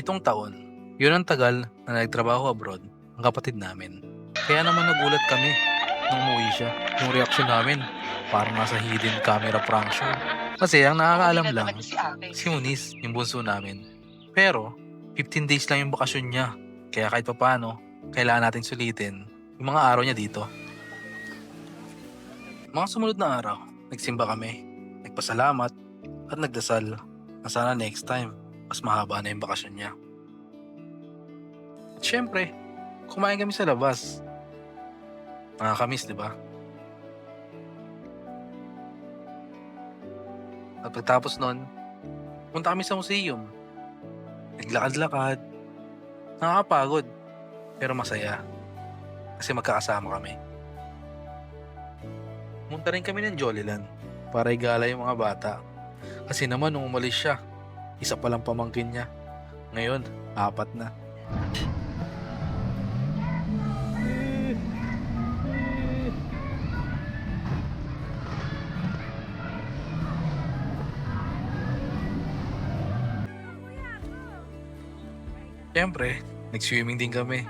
7 taon. Yun ang tagal na nagtrabaho abroad ang kapatid namin. Kaya naman nagulat kami nung umuwi siya. Yung reaksyon namin, parang nasa hidden camera prank show. Kasi ang nakakaalam Uwi na lang, talaga si ate. si Eunice, yung bunso namin. Pero, 15 days lang yung bakasyon niya. Kaya kahit papano, kailangan natin sulitin yung mga araw niya dito. Mga sumunod na araw, nagsimba kami, nagpasalamat, at nagdasal na sana next time, mas mahaba na yung bakasyon niya. At syempre, kumain kami sa labas. Nakakamiss, di ba? At pagtapos nun, punta kami sa museum. Naglakad-lakad. Nakakapagod, pero masaya. Kasi magkakasama kami. Punta rin kami ng Jollyland para igala yung mga bata. Kasi naman nung umalis siya, isa pa lang pamangkin niya. Ngayon, 4 na. Siyempre, nag-swimming din kami.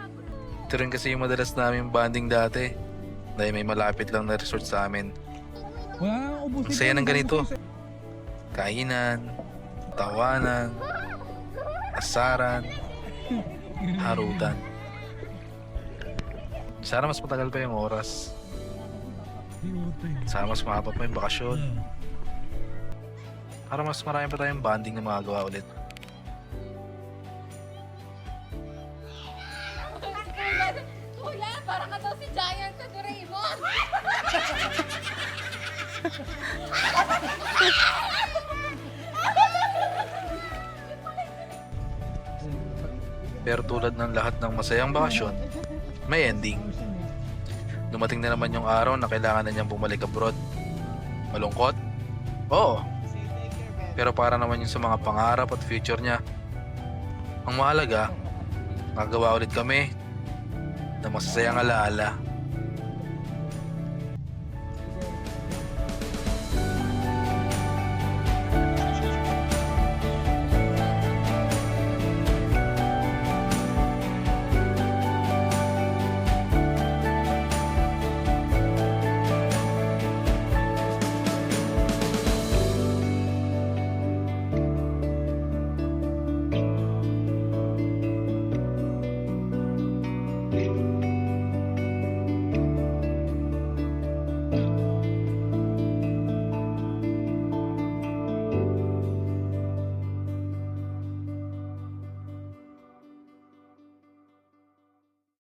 Ito rin kasi yung madalas namin bonding dati. Dahil may malapit lang na resort sa amin. Ang saya ng ganito. Kainan, tawanan, asaran, harutan. Sana mas matagal pa yung oras. Sana mas mahaba pa yung bakasyon. Para mas marami pa tayong bonding na magagawa ulit. Kuya, para ka daw si Giant sa Doraemon. Pero tulad ng lahat ng masayang bakasyon, may ending. Dumating na naman yung araw na kailangan na niyang bumalik abroad. Malungkot? Oo. Pero para naman yun sa mga pangarap at future niya. Ang mahalaga, nagawa ulit kami na masasayang alaala